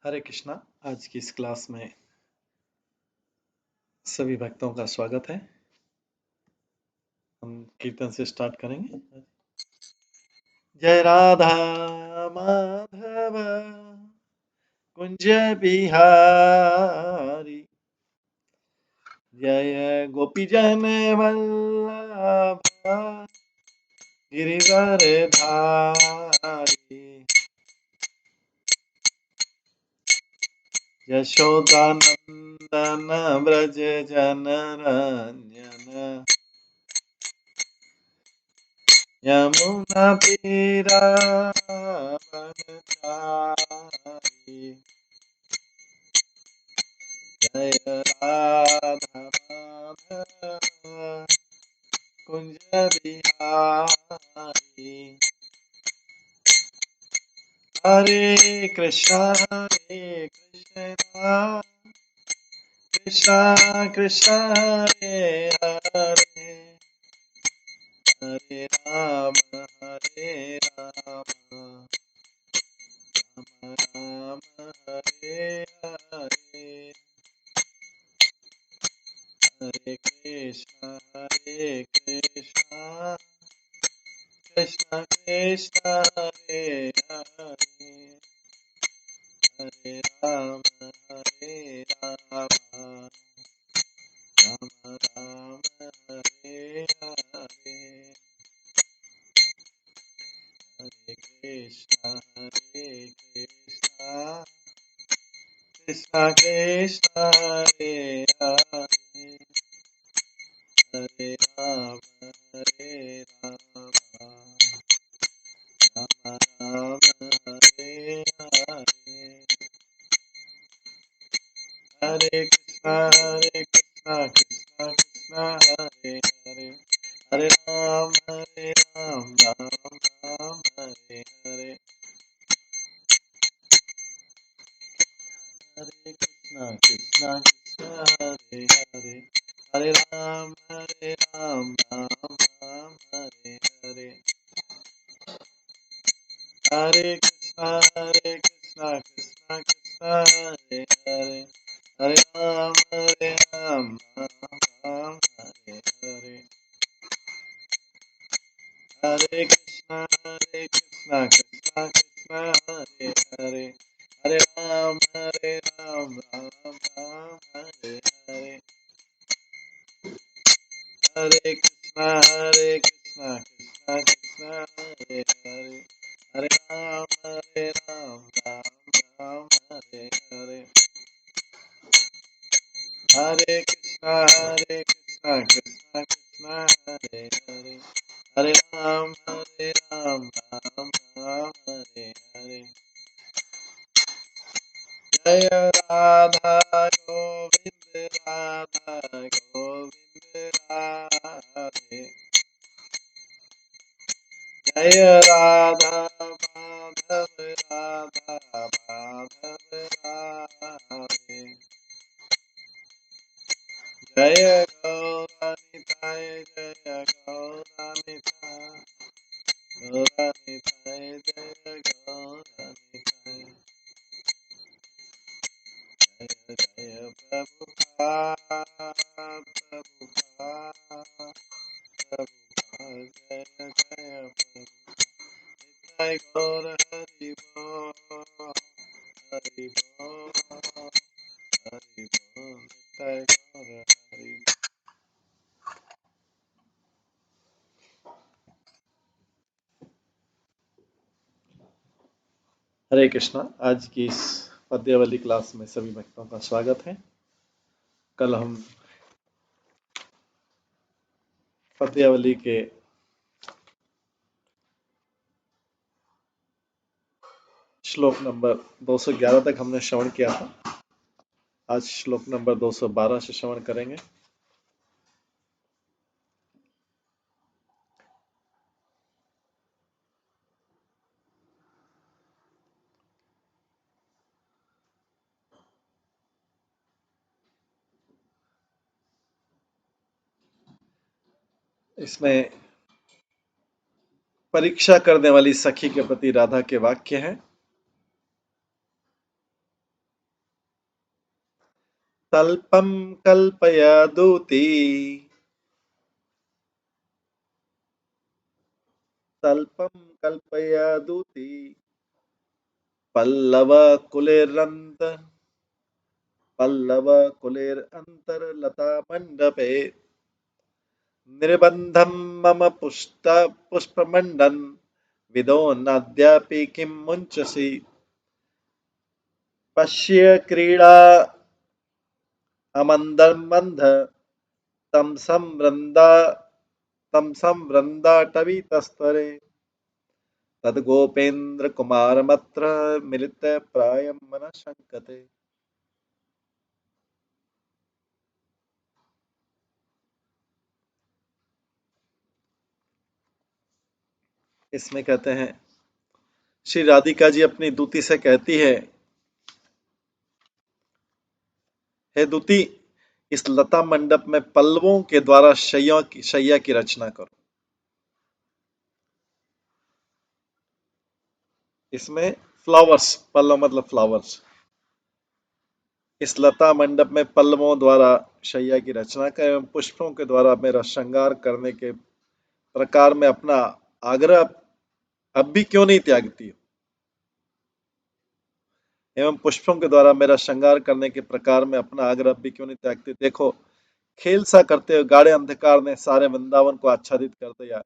हरे कृष्णा। आज की इस क्लास में सभी भक्तों का स्वागत है। हम कीर्तन से स्टार्ट करेंगे। जय राधा माधव कुंज बिहारी, जय गोपीजन वल्लभ गिरिवर धारी, यशोदानंदन व्रज जनरंजन, यमुना तीरा वनचारी, जय राधा माधव कुंज बिहारी। हरे कृष्णा कृष्णा कृष्णा हरे हरे, हरे राम राम राम हरे हरे, हरे कृष्णा कृष्णा कृष्णा हरे हरे, हरे राम राम राम हरे हरे, हरे कृष्णा कृष्णा कृष्णा हरे हरे, हरे राम राम राम हरे हरे, हरे कृष्णा कृष्णा कृष्णा हरे हरे, हरे राम राम हरे हरे, हरे कृष्णा कृष्णा हरे हरे, हरे राम राम हरे हरे, हरे कृष्णा कृष्णा हरे हरे, हरे राम राम हरे हरे, हरे कृष्णा कृष्णा हरे हरे, हरे राम राम हरे हरे, हरे कृष्णा कृष्णा हरे हरे, हरे राम राम हरे हरे, हरे कृष्णा कृष्णा हरे हरे, हरे राम राम हरे हरे, जय राधा गोविंद राधा गोविंद राधे, जय राधा माधव राधा माधव राधे, जय गौरानिताय जय गौरानिताय, गौरानिताय जय गौरानिताय, जय जय प्रभुपाद प्रभुपाद प्रभुपाद, जय जय प्रभुपाद, जय गौर हरि बोल हरि बोल हरि बोल, जय गौर हरि। हरे कृष्णा। आज की इस पद्यावली क्लास में सभी भक्तों का स्वागत है। कल हम पद्यावली के श्लोक नंबर 211 तक हमने श्रवण किया था। आज श्लोक नंबर 212 से श्रवण करेंगे। इसमें परीक्षा करने वाली सखी के प्रति राधा के वाक्य हैं। तल्पं कल्पयदूती तल्पं कल्पयदूती पल्लवकुलेरन्त पल्लवकुलेरन्तर्लतामण्डपे निर्बन्धं मम पुष्पमण्डन् विदो नाद्यापि किं मुञ्चसि पश्य क्रीडा अमन्दर्मन्ध तं संवृन्दा तं संवृन्दाटवीतस्तरे तद्गोपेन्द्रकुमारमत्र मिलितप्रायं मनः शङ्कते। इसमें कहते हैं श्री राधिका जी अपनी दूती से कहती है, हे दूती, इस लता मंडप में पल्लवों के द्वारा शैया की रचना करो। इसमें फ्लावर्स, पल्लव मतलब फ्लावर्स, इस लता मंडप में पल्लवों द्वारा शैया की रचना करें एवं पुष्पों के द्वारा मेरा श्रृंगार करने के प्रकार में अपना आग्रह अब भी क्यों नहीं त्यागती हो, एवं पुष्पों के द्वारा मेरा श्रृंगार करने के प्रकार में अपना आग्रह अब भी क्यों नहीं त्यागती। देखो, खेल सा करते हुए गाढ़े अंधकार ने सारे वृंदावन को आच्छादित कर दिया।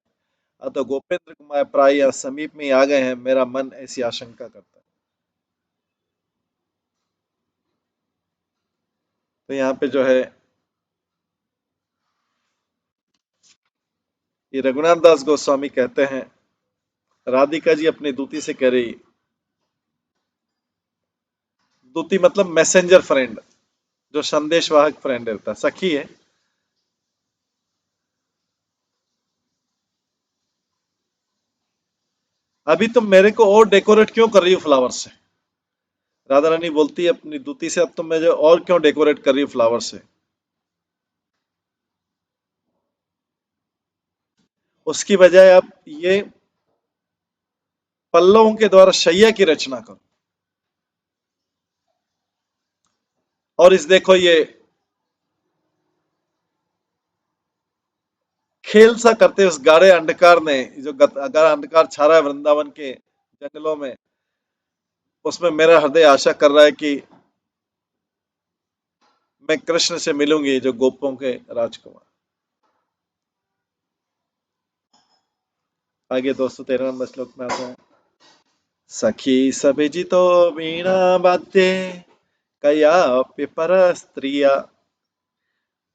अतः गोपेंद्र कुमार प्राय यहाँ समीप में ही आ गए हैं, मेरा मन ऐसी आशंका करता है। तो यहाँ पे जो है ये रघुनाथ दास गोस्वामी कहते हैं, राधिका जी अपनी दूती से कह रही, दूती मतलब मैसेंजर फ्रेंड, जो संदेशवाहक फ्रेंड रहता है, सखी है। अभी तुम मेरे को और डेकोरेट क्यों कर रही हो फ्लावर से? राधा रानी बोलती है अपनी दूती से, अब तुम मुझे और क्यों डेकोरेट कर रही हो फ्लावर से? उसकी बजाय अब ये पल्लवों के द्वारा शैया की रचना करो। और इस देखो ये खेल सा करते उस गाढ़े अंधकार ने, जो गाढ़ा अंधकार छा रहा है वृंदावन के जंगलों में, उसमें मेरा हृदय आशा कर रहा है कि मैं कृष्ण से मिलूंगी, जो गोपों के राजकुमार। आगे 213 नंबर श्लोक में आता है, सखी सभिजितो वीणा वाद्ये कयापि परस्त्रिया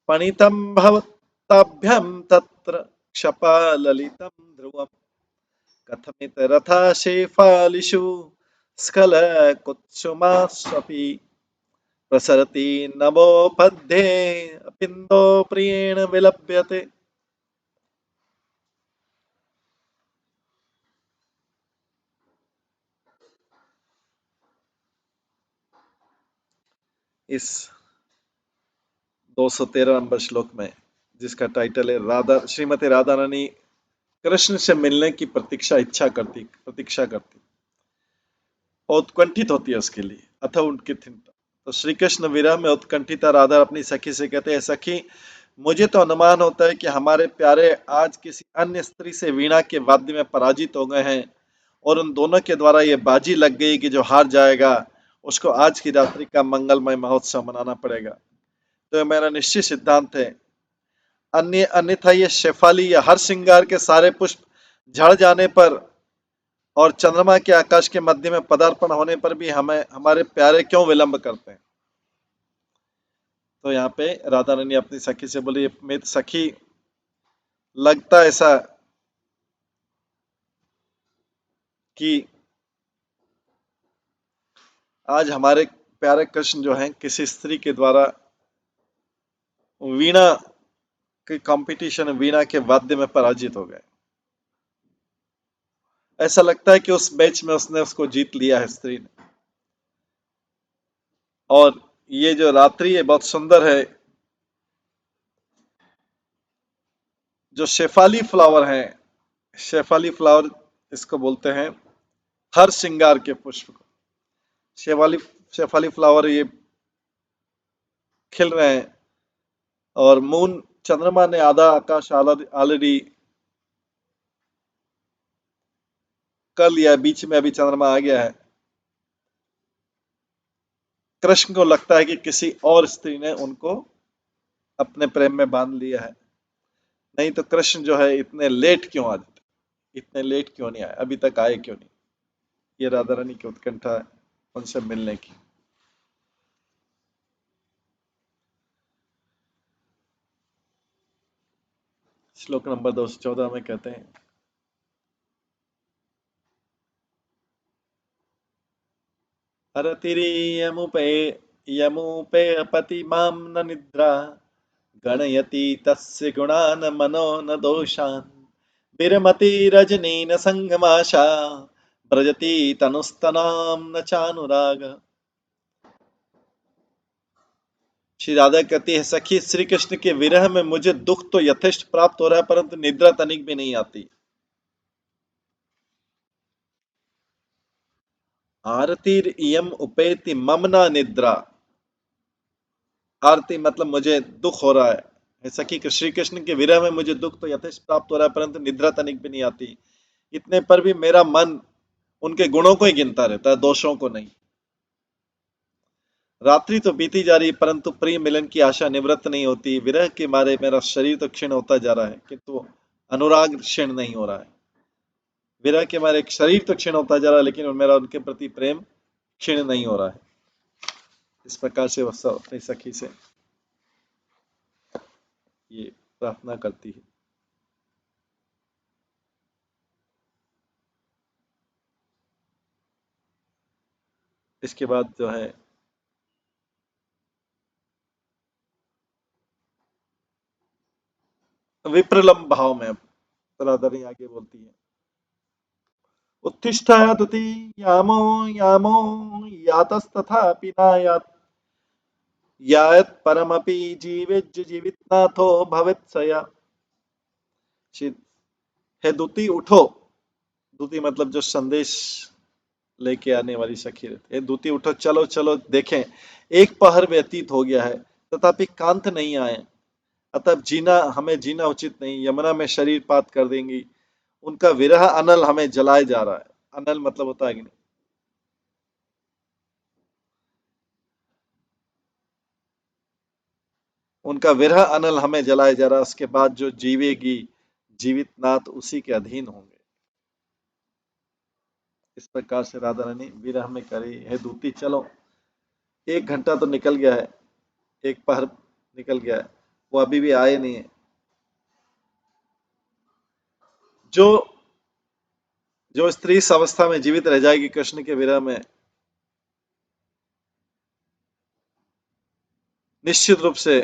पणितं भवताभ्यां तत्र क्षपाललितं ध्रुवम् कथमितरथा शेफालिषु स्खलकुत्सुमास्वपि प्रसरति नभोपध्ये अपिन्दो प्रियेण विलप्यते। इस 213 नंबर श्लोक में, जिसका टाइटल है राधा, श्रीमती राधा रानी कृष्ण से मिलने की प्रतीक्षा करती और उत्कंठित होती है उसके लिए, अथवा उनकी चिंता। तो श्री कृष्ण विरह में उत्कंठिता राधा अपनी सखी से कहते हैं, सखी, मुझे तो अनुमान होता है कि हमारे प्यारे आज किसी अन्य स्त्री से वीणा के वाद्य में पराजित हो गए हैं और उन दोनों के द्वारा ये बाजी लग गई कि जो हार जाएगा उसको आज की रात्रि का मंगलमय महोत्सव मनाना पड़ेगा। तो ये मेरा निश्चित सिद्धांत है। अन्यथा ये शेफाली या हर श्रृंगार के सारे पुष्प झड़ जाने पर और चंद्रमा के आकाश के मध्य में पदार्पण होने पर भी हमें हमारे प्यारे क्यों विलंब करते हैं। तो यहाँ पे राधा रानी अपनी सखी से बोली, मेरी सखी, लगता ऐसा कि आज हमारे प्यारे कृष्ण जो हैं किसी स्त्री के द्वारा वीणा के कंपटीशन, वीणा के वाद्य में पराजित हो गए। ऐसा लगता है कि उस मैच में उसने उसको जीत लिया है स्त्री ने। और ये जो रात्रि है बहुत सुंदर है। जो शेफाली फ्लावर हैं, शेफाली फ्लावर इसको बोलते हैं, हर श्रृंगार के पुष्प को शेफाली शेफाली फ्लावर ये खिल रहे हैं, और मून चंद्रमा ने आधा आकाश ऑलरेडी कर लिया है, बीच में अभी चंद्रमा आ गया है। कृष्ण को लगता है कि किसी और स्त्री ने उनको अपने प्रेम में बांध लिया है। नहीं तो कृष्ण जो है इतने लेट क्यों आ जाते, इतने लेट क्यों नहीं आए, अभी तक आए क्यों नहीं। ये राधा रानी की उत्कंठा है उनसे मिलने की। श्लोक नंबर 214 में कहते हैं, हरतिरियमुपे यमुपे पति मां न निद्रा गणयति तस्य गुणान् मनो न दोषान् विरमति रजनी न संगमाशा ब्रजति तनुस्तनां न चानुराग। श्री राधा कहती है, सखी श्री कृष्ण के विरह में मुझे दुख तो यथेष्ट प्राप्त हो रहा है, परंतु निद्रा तनिक भी नहीं आती। आरतीर इयम उपेति ममना निद्रा। आरती मतलब मुझे दुख हो रहा है, हे सखी श्री कृष्ण के विरह में मुझे दुख तो यथेष्ट प्राप्त हो रहा है, परंतु निद्रा तनिक भी नहीं आती। इतने पर भी मेरा मन उनके गुणों को ही गिनता रहता है, दोषों को नहीं। रात्रि तो बीती जा रही, परंतु प्रिय मिलन की आशा निवृत्त नहीं होती। विरह के मारे मेरा शरीर तो क्षीण होता जा रहा है, किंतु अनुराग क्षीण नहीं हो रहा है। विरह के मारे शरीर तो क्षीण होता जा रहा है, लेकिन मेरा उनके प्रति प्रेम क्षीण नहीं हो रहा है। इस प्रकार से वह सब अपनी सखी से ये प्रार्थना करती है। इसके बाद जो है विप्रलंब भाव में राधारानी आगे बोलती है, उत्तिष्ठति यामो यामो यातस्तथापि नायात् यायत् परमपि जीवेज्य जीवितनाथो भवेत्सया। हे दूती उठो। दूती मतलब जो संदेश लेके आने वाली सखी रहती है। दूती उठो, चलो चलो देखें, एक पहर व्यतीत हो गया है तथापि कांत नहीं आए, अतः जीना हमें जीना उचित नहीं, यमुना में शरीर पात कर देंगी। उनका विरह अनल हमें जलाए जा रहा है। अनल मतलब होता है कि नहीं, उनका विरह अनल हमें जलाए जा रहा है, उसके बाद जो जीवेगी जीवित नाथ उसी के अधीन होंगे। इस प्रकार से राधा रानी विरह में करी, हे दूती चलो। 1 घंटा तो निकल गया है, एक पहर निकल गया है, वो अभी भी आए नहीं है। जो जो स्त्री इस अवस्था में जीवित रह जाएगी कृष्ण के विरह में, निश्चित रूप से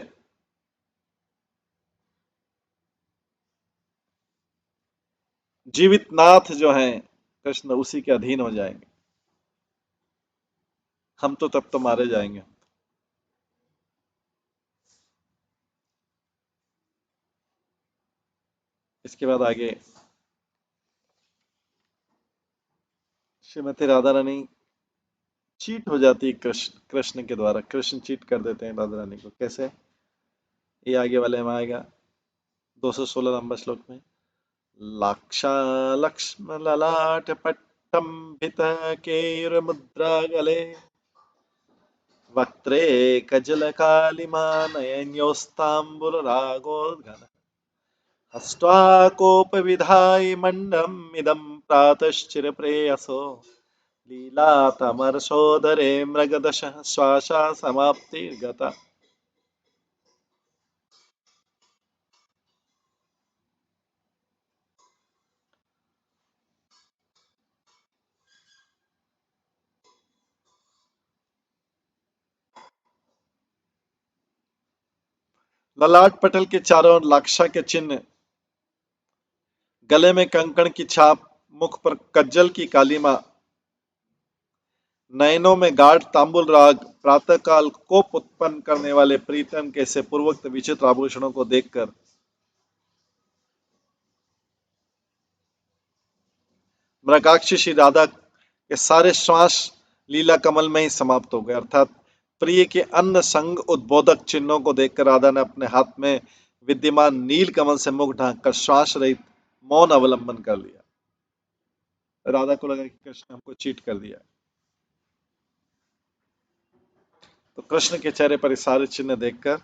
जीवित नाथ जो हैं कृष्ण उसी के अधीन हो जाएंगे। हम तो तब तो मारे जाएंगे। इसके बाद आगे श्रीमती राधा रानी चीट हो जाती है कृष्ण कृष्ण के द्वारा। कृष्ण चीट कर देते हैं राधा रानी को। कैसे, ये आगे वाले में आएगा 216 नंबर श्लोक में। लाक्षालक्ष्म ललाट पट्टम भित केर मुद्रा गले वक्त्रे कजल कालिमा नयन्योस्तांबुल रागोद्गल हस्त्वाकोपविधाय मण्डम् इदं प्रातश्चिर प्रेयसो लीलातमरसोदरे मृगदशः श्वासा समाप्तिर्गता। ललाट पटल के चारों ओर लाक्षा के चिन्ह, गले में कंकण की छाप, मुख पर कज्जल की कालिमा, नयनों में गाढ़ तांबुल राग, प्रातःकाल कोप उत्पन्न करने वाले प्रीतम के से पूर्वोक्त विचित्र आभूषणों को देखकर मृगाक्षी श्री राधा के सारे श्वास लीला कमल में ही समाप्त हो गए। अर्थात प्रिय के अन्य संग उद्बोधक चिन्हों को देखकर राधा ने अपने हाथ में विद्यमान नील कमल से मुख ढांककर श्वास रहित मौन अवलंबन कर लिया। राधा को लगा कि कृष्ण हमको चीट कर दिया। तो कृष्ण के चेहरे पर ये सारे चिन्ह देखकर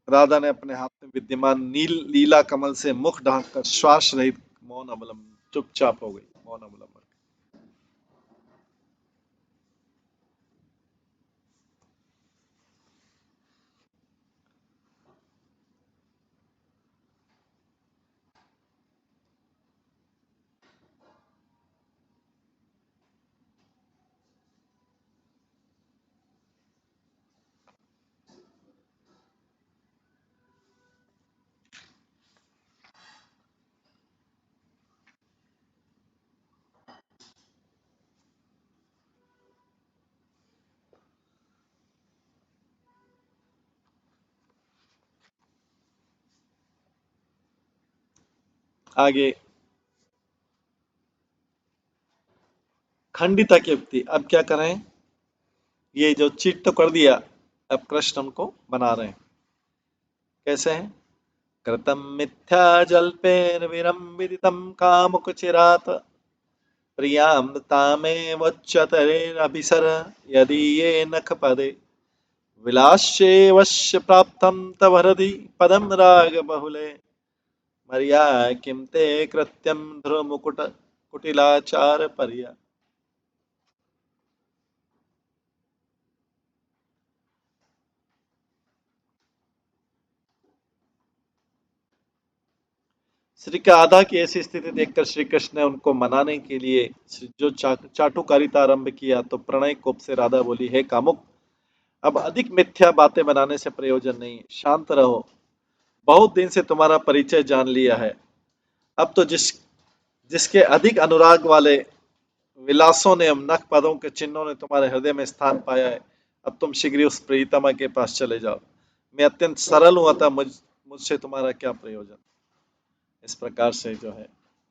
राधा ने अपने हाथ में विद्यमान नील लीला कमल से मुख ढांककर श्वास रहित मौन अवलंबन चुपचाप हो गई, मौन अवलंबन। आगे खंडिता की युक्ति। अब क्या करें, ये जो चीट तो कर दिया, अब कृष्ण हमको बना रहे हैं। कैसे हैं? कृतम मिथ्या जल्पेन विरंबितं कामुकचिरात् प्रियां तामेवोच्चतरेरभिसर यदि ये नखपदे विलास्येवश्य प्राप्तं तव हृदि पदं रागबहुले मर्या किं ते कृत्यं ध्रुवमुकुट कुटिलाचार पर्या। श्री राधा की ऐसी स्थिति देखकर श्री कृष्ण ने उनको मनाने के लिए जो चाटुकारिता आरंभ किया, तो प्रणय कोप से राधा बोली, हे कामुक, अब अधिक मिथ्या बातें बनाने से प्रयोजन नहीं, शांत रहो। बहुत दिन से तुम्हारा परिचय जान लिया है। अब तो जिसके अधिक अनुराग वाले विलासों ने, नख पदों के चिन्हों ने तुम्हारे हृदय में स्थान पाया है, अब तुम शीघ्र ही उस प्रियतमा के पास चले जाओ। मैं अत्यंत सरल हूं, अतः मुझसे तुम्हारा क्या प्रयोजन। इस प्रकार से जो है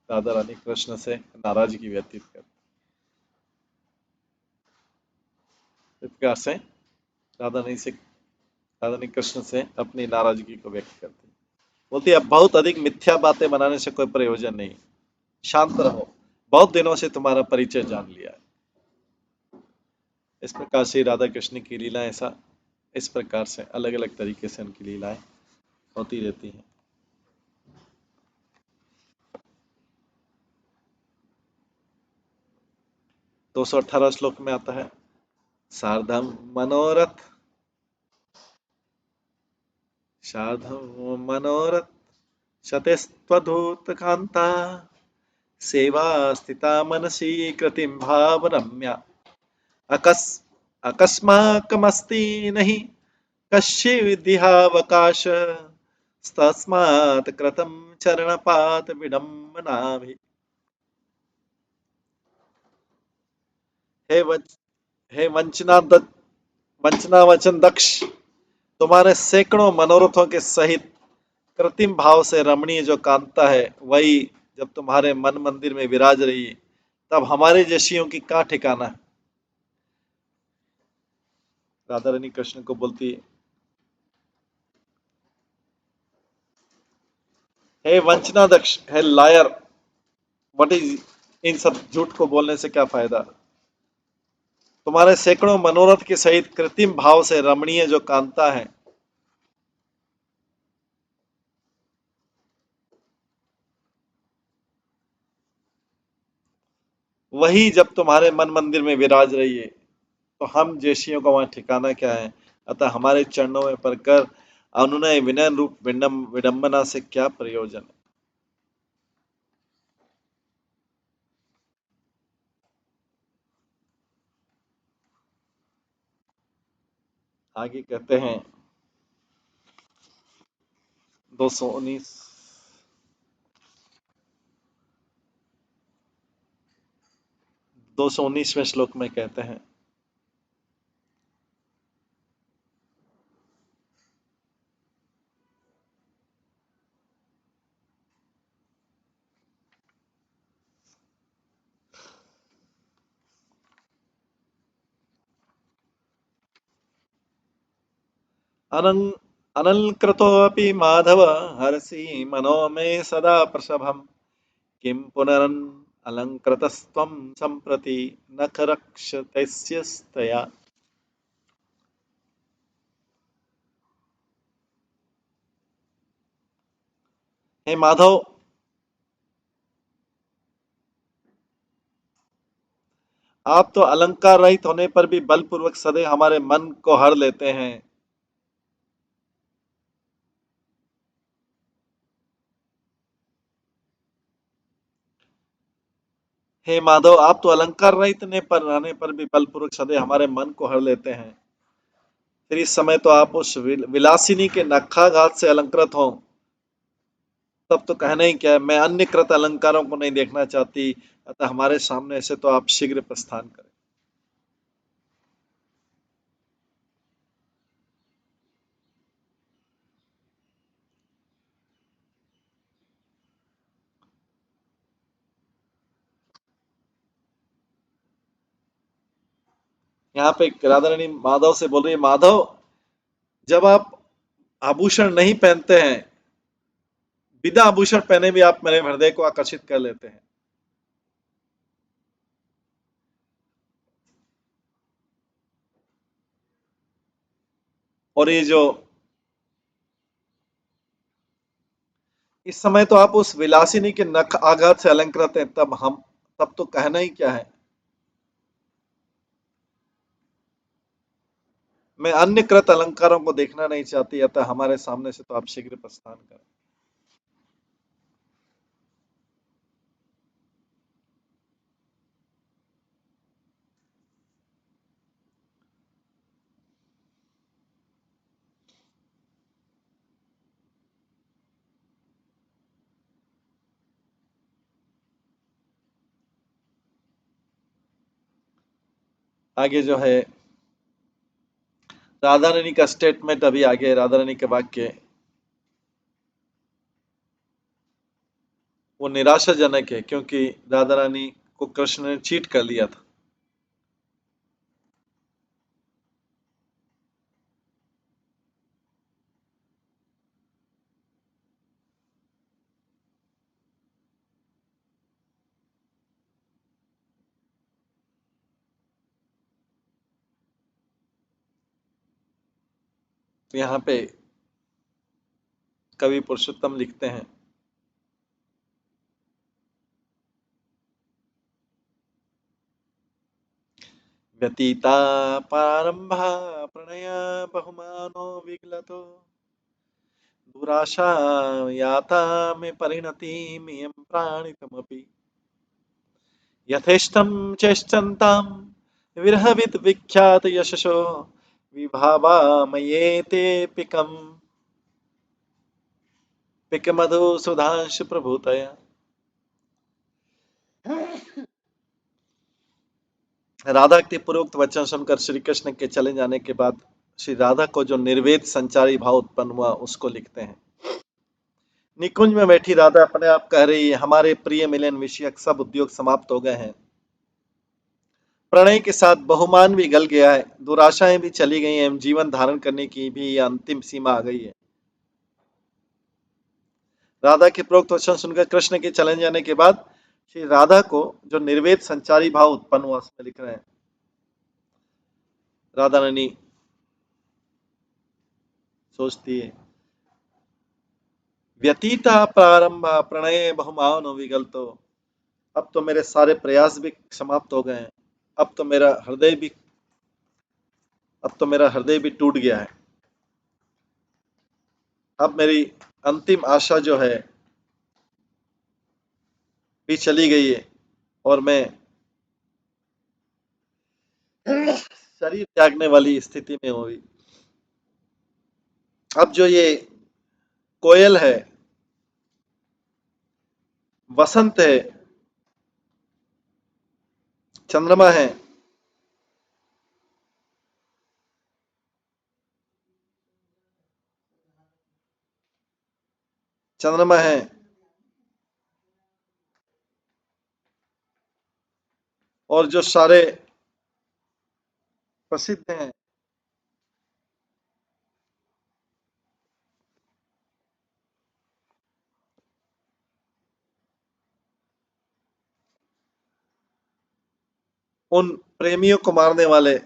राधा रानी कृष्ण से नाराजगी व्यतीत करती। इस प्रकार से राधा रानी कृष्ण से अपनी नाराजगी को व्यक्त करती। बोलती अब बहुत अधिक मिथ्या बातें बनाने से कोई प्रयोजन नहीं, शांत रहो, बहुत दिनों से तुम्हारा परिचय जान लिया है। इस प्रकार से राधा कृष्ण की लीलाएं ऐसा इस प्रकार से अलग अलग तरीके से उनकी लीलाएं होती रहती हैं। 218 श्लोक में आता है, शार्धम मनोरथ शार्धम मनोरथ शतस्त्वधूत कांता सेवा स्थिता मनसी कृतिं भावरम्या अकस अकस्माकमस्ति नहि कश्चिदिहावकाश तस्मात् कृतं चरणपात विडम्बनाभि। हे वंच हे वंचना वचन दक्ष, तुम्हारे सैकड़ों मनोरथों के सहित कृत्रिम भाव से रमणीय जो कांता है, वही जब तुम्हारे मन मंदिर में विराज रही, तब हमारे जैसियों की कहाँ ठिकाना है। राधा रानी कृष्ण को बोलती है, हे वंचना दक्ष, हे लायर, व्हाट इज, इन सब झूठ को बोलने से क्या फायदा। तुम्हारे सैकड़ों मनोरथ के सहित कृत्रिम भाव से रमणीय जो कांता है, वही जब तुम्हारे मन मंदिर में विराज रही है, तो हम जैसियों का वहां ठिकाना क्या है। अतः हमारे चरणों में पड़कर अनुनय विनय रूप विडंबना से क्या प्रयोजन है। आगे कहते हैं 219 219वें श्लोक में कहते हैं, अनं अनल्कृतोऽपि माधव हरसि मनो मे सदा प्रसभम् किं पुनरन् अलङ्कृतस्त्वं सम्प्रति न खरक्षतस्यस्तया। हे माधव, आप तो अलंकार रहित होने पर भी बलपूर्वक सदैव हमारे मन को हर लेते हैं। हे माधव, आप तो अलंकार रहित रहने पर भी बलपूर्वक सदैव हमारे मन को हर लेते हैं। फिर इस समय तो आप उस विलासिनी के नखाघात से अलंकृत हों, तब तो कहना ही क्या है। मैं अन्य कृत अलंकारों को नहीं देखना चाहती, अतः हमारे सामने से तो आप शीघ्र प्रस्थान करें। यहाँ पे राधा रानी माधव से बोल रही है, माधव, जब आप आभूषण नहीं पहनते हैं, बिना आभूषण पहने भी आप मेरे हृदय को आकर्षित कर लेते हैं। और ये जो इस समय तो आप उस विलासिनी के नख आघात से अलंकृत हैं, तब तो कहना ही क्या है। मैं अन्य कृत अलंकारों को देखना नहीं चाहती, अतः हमारे सामने से तो आप शीघ्र प्रस्थान करें। आगे जो है राधा रानी का स्टेटमेंट, अभी आगे राधा रानी के वाक्य वो निराशाजनक है, क्योंकि राधा रानी को कृष्ण ने चीट कर लिया था। तो यहाँ पे कवि पुरुषोत्तम लिखते हैं, व्यतीता प्रारंभा प्रणय बहुमानो विगलतो दुराशा याता में परिणति मियं प्राणितमपि यथेष्टं चेष्टन्तां विरहविद विख्यात यशसो विभावा मयेते पिकम पिकमधु सुधांशु प्रभूतया। राधा के पूर्वोक्त वचन सुनकर श्री कृष्ण के चले जाने के बाद श्री राधा को जो निर्वेद संचारी भाव उत्पन्न हुआ, उसको लिखते हैं। निकुंज में बैठी राधा अपने आप कह रही है, हमारे प्रिय मिलन विषयक सब उद्योग समाप्त हो गए हैं, प्रणय के साथ बहुमान भी गल गया है, दुराशाएं भी चली गई हैं, जीवन धारण करने की भी यह अंतिम सीमा आ गई है। राधा के प्रोक्त वचन सुनकर कृष्ण के चले जाने के बाद श्री राधा को जो निर्वेद संचारी भाव उत्पन्न हुआ, उसमें लिख रहे हैं, राधा रानी सोचती है, व्यतीता प्रारंभ प्रणय बहुमान विगल, अब तो मेरे सारे प्रयास भी समाप्त हो गए हैं, अब तो मेरा हृदय भी अब तो मेरा हृदय भी टूट गया है। अब मेरी अंतिम आशा जो है भी चली गई है, और मैं शरीर त्यागने वाली स्थिति में हुई। अब जो ये कोयल है, वसंत है, चंद्रमा है, चंद्रमा है, और जो सारे प्रसिद्ध हैं, उन प्रेमियों को मारने वाले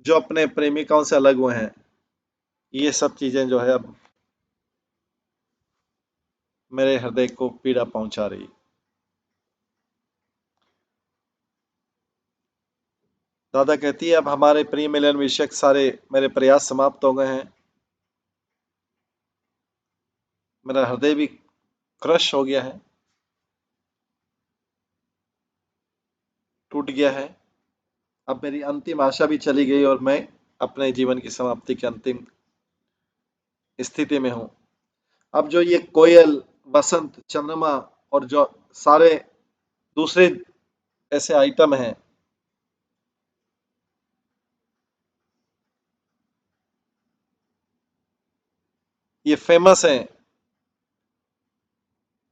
जो अपने प्रेमिकाओं से अलग हुए हैं, ये सब चीजें जो है अब मेरे हृदय को पीड़ा पहुंचा रही। दादा कहती है, अब हमारे प्रिय मिलन विषयक सारे मेरे प्रयास समाप्त हो गए हैं। मेरा हृदय भी क्रश हो गया है, टूट गया है। अब मेरी अंतिम आशा भी चली गई और मैं अपने जीवन की समाप्ति की अंतिम स्थिति में हूँ। अब जो ये कोयल, बसंत, चंद्रमा और जो सारे दूसरे ऐसे आइटम हैं, ये फेमस हैं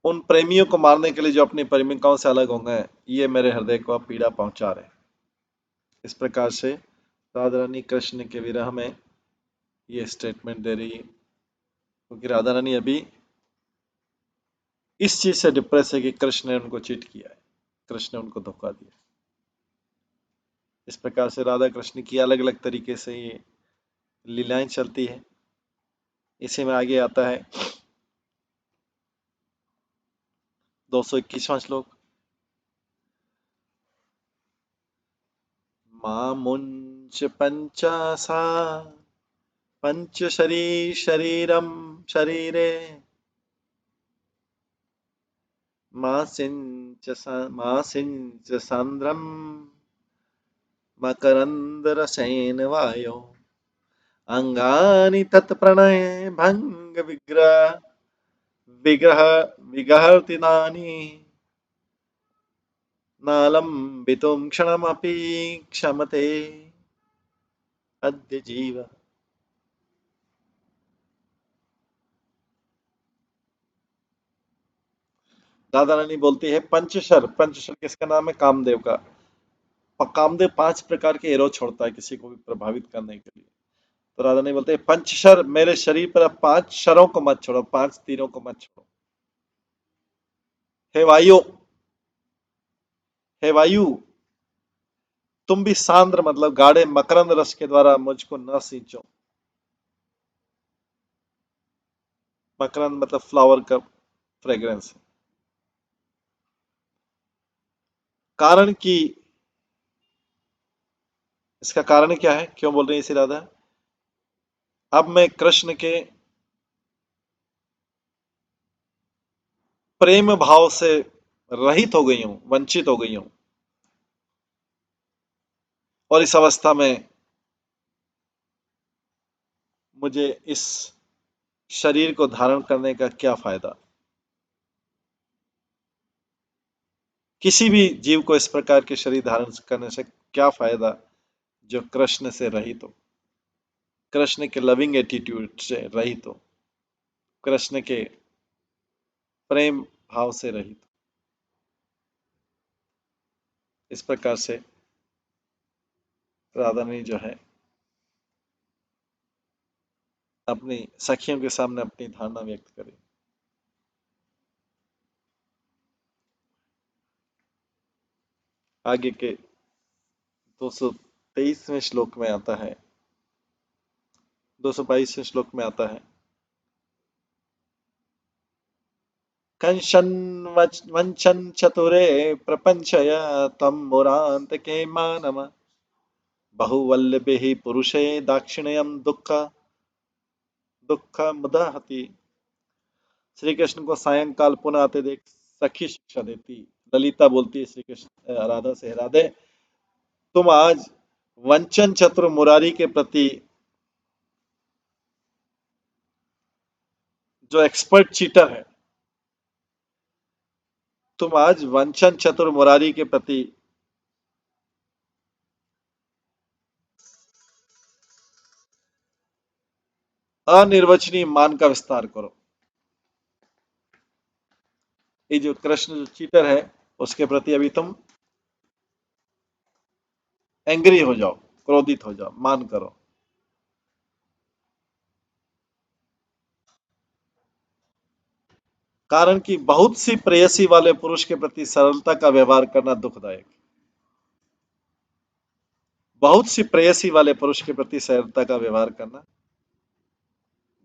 उन प्रेमियों को मारने के लिए जो अपनी प्रेमिकाओं से अलग हो गए। ये मेरे हृदय को अब पीड़ा पहुंचा रहे। इस प्रकार से राधा रानी कृष्ण के विरह में ये स्टेटमेंट दे रही है, क्योंकि राधा रानी अभी इस चीज से डिप्रेस है कि कृष्ण ने उनको चीट किया है, कृष्ण ने उनको धोखा दिया। इस प्रकार से राधा कृष्ण की अलग अलग तरीके से ये लीलाएं चलती है। इसी में आगे आता है 221वां श्लोक। मामुंच पंचासा पंच शरीरम शरीरे मासिंच सांद्रम मकरंदरसेन वायो अंगानि तत्प्रणय भंग विग्रह विगहर्तिनानि नालंबितुं क्षणमपि क्षमते अद्य जीव। दादा रानी बोलती है, पंचशर, पंचशर किसका नाम है? कामदेव का। कामदेव 5 प्रकार के एरो छोड़ता है किसी को भी प्रभावित करने के लिए। तो राधा रानी बोलते हैं, पंचशर, मेरे शरीर पर अब 5 शरों को मत छोड़ो, 5 तीरों को मत छोड़ो। हे वायु, हे वायु, तुम भी सांद्र मतलब गाढ़े मकरंद रस के द्वारा मुझको न सींचो। मकरंद मतलब फ्लावर का फ्रेग्रेंस। कारण कि इसका कारण क्या है, क्यों बोल रही है इसी राधा? अब मैं कृष्ण के प्रेम भाव से रहित हो गई हूं, वंचित हो गई हूं। और इस अवस्था में मुझे इस शरीर को धारण करने का क्या फायदा? किसी भी जीव को इस प्रकार के शरीर धारण करने से क्या फायदा जो कृष्ण से रहित हो, कृष्ण के लविंग एटीट्यूड से रहित हो, कृष्ण के प्रेम भाव से रहित हो। इस प्रकार से राधा रानी जो है अपनी सखियों के सामने अपनी धारणा व्यक्त करे। आगे के 223वें श्लोक में आता है, 222वें श्लोक में आता है, कंशन वंचन चतुरे प्रपंचय तम मुरांतके मानव बहुवल्लभिः पुरुषे दाक्षिण्यम दुःख दुःख मुदहति। श्री कृष्ण को सायंकाल पुनः आते देख सखी शिक्षा देती। ललिता बोलती है श्री कृष्ण राधा से, राधे, तुम आज वंचन चतुर मुरारी के प्रति, जो एक्सपर्ट चीटर है, तुम आज वंचन चतुर मुरारी के प्रति अनिर्वचनीय मान का विस्तार करो। ये जो कृष्ण जो चीटर है उसके प्रति अभी तुम एंग्री हो जाओ, क्रोधित हो जाओ, मान करो। कारण कि बहुत सी प्रेयसी वाले पुरुष के प्रति सरलता का व्यवहार करना दुखदायक। बहुत सी प्रेयसी वाले पुरुष के प्रति सहायता का व्यवहार करना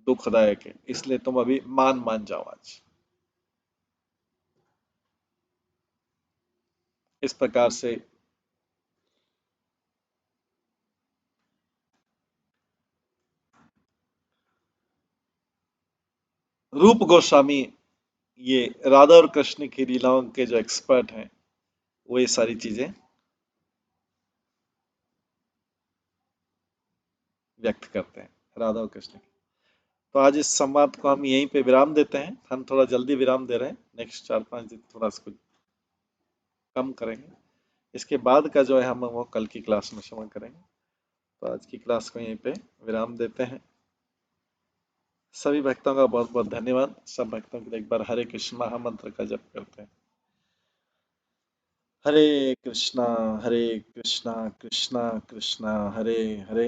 दुखदायक है, इसलिए तुम अभी मान जाओ आज। इस प्रकार से रूप गोस्वामी, ये राधा और कृष्ण की लीलाओं के जो एक्सपर्ट हैं, वो ये सारी चीजें व्यक्त करते हैं राधा और कृष्ण की। तो आज इस संवाद को हम यहीं पे विराम देते हैं। हम थोड़ा जल्दी विराम दे रहे हैं, नेक्स्ट 4-5 दिन थोड़ा इसको कम करेंगे। इसके बाद का जो है हम वो कल की क्लास में श्रवण करेंगे। तो आज की क्लास को यहीं पे विराम देते हैं। सभी भक्तों का बहुत बहुत धन्यवाद। सब भक्तों के लिए एक बार हरे कृष्ण महामंत्र का जप करते हैं। हरे कृष्णा, हरे कृष्णा, कृष्णा कृष्णा हरे हरे,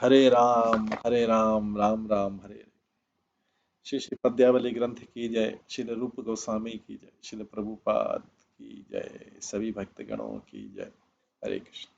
हरे राम, राम राम हरे हरे। श्री श्री पद्यावली ग्रंथ की जय, श्री रूप गोस्वामी की जय, श्री प्रभुपाद की जय, सभी भक्तगणों की जय। हरे कृष्ण।